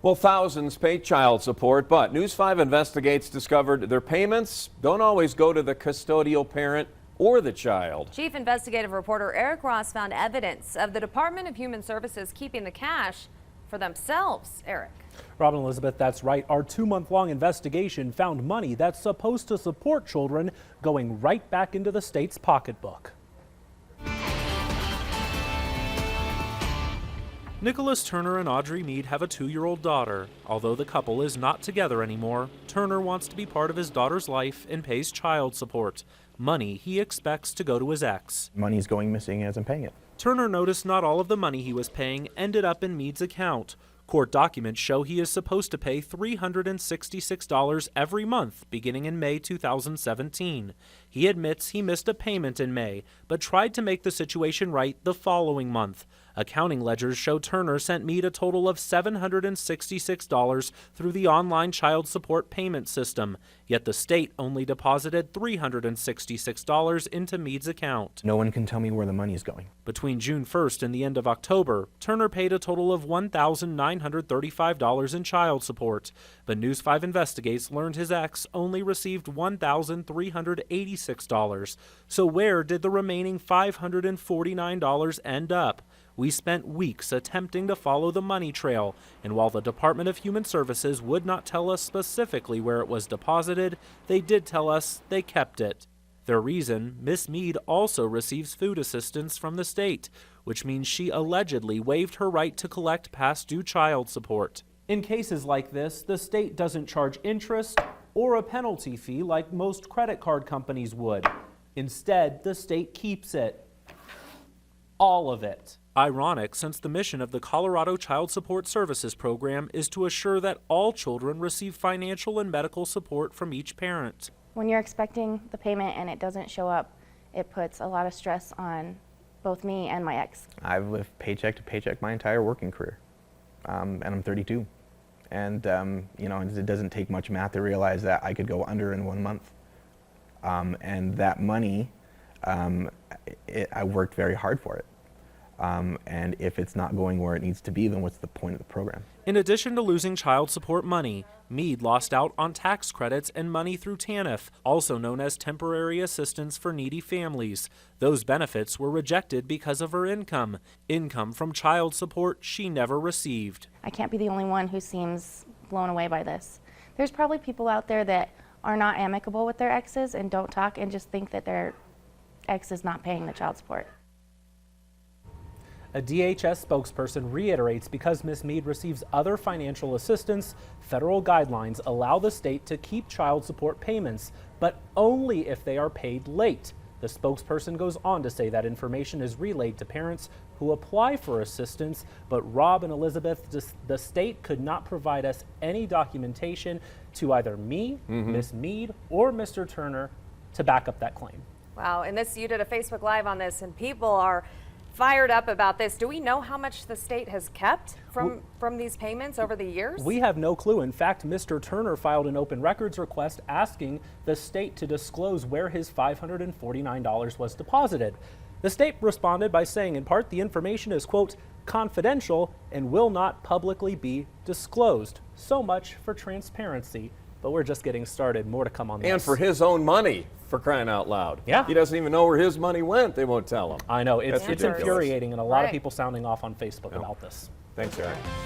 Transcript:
Well, thousands pay child support, but News 5 Investigates discovered their payments don't always go to the custodial parent or the child. Chief Investigative Reporter Eric Ross found evidence of the Department of Human Services keeping the cash for themselves. Eric. Robin Elizabeth, that's right. Our 2-month-long investigation found money that's supposed to support children going right back into the state's pocketbook. Nicholas Turner and Audrey Mead have a 2-year-old daughter. Although the couple is not together anymore, Turner wants to be part of his daughter's life and pays child support. Money he expects to go to his ex. Money's going missing and isn't paying it. Turner noticed not all of the money he was paying ended up in Mead's account. Court documents show he is supposed to pay $366 every month beginning in May 2017. He admits he missed a payment in May, but tried to make the situation right the following month. Accounting ledgers show Turner sent Mead a total of $766 through the online child support payment system, yet the state only deposited $366 into Mead's account. No one can tell me where the money is going. Between June 1st and the end of October, Turner paid a total of $1,935 in child support, but News 5 Investigates learned his ex only received $1,386. So where did the remaining $549 end up? We spent weeks attempting to follow the money trail, and while the Department of Human Services would not tell us specifically where it was deposited, they did tell us they kept it. Their reason, Miss Mead also receives food assistance from the state, which means she allegedly waived her right to collect past due child support. In cases like this, the state doesn't charge interest or a penalty fee like most credit card companies would. Instead, the state keeps it. All of it. Ironic, since the mission of the Colorado Child Support Services Program is to assure that all children receive financial and medical support from each parent. When you're expecting the payment and it doesn't show up, it puts a lot of stress on both me and my ex. I've lived paycheck to paycheck my entire working career, and I'm 32. And you know, it doesn't take much math to realize that I could go under in 1 month. And that money, I worked very hard for it. And if it's not going where it needs to be, then what's the point of the program? In addition to losing child support money, Mead lost out on tax credits and money through TANF, also known as Temporary Assistance for Needy Families. Those benefits were rejected because of her income from child support she never received. I can't be the only one who seems blown away by this. There's probably people out there that are not amicable with their exes and don't talk and just think that their ex is not paying the child support. A DHS spokesperson reiterates because Ms. Mead receives other financial assistance, federal guidelines allow the state to keep child support payments, but only if they are paid late. The spokesperson goes on to say that information is relayed to parents who apply for assistance, but Rob and Elizabeth, the state could not provide us any documentation to either me, Ms. Mead, or Mr. Turner to back up that claim. Wow, and you did a Facebook Live on this, and people are fired up about this. Do we know how much the state has kept from these payments over the years? We have no clue. In fact, Mr. Turner filed an open records request asking the state to disclose where his $549 was deposited. The state responded by saying, in part, the information is, quote, confidential and will not publicly be disclosed. So much for transparency. But we're just getting started. More to come on this. And for his own money, for crying out loud. Yeah. He doesn't even know where his money went. They won't tell him. I know. It's ridiculous. infuriating, and a lot of people sounding off on Facebook about this. Thanks, Eric.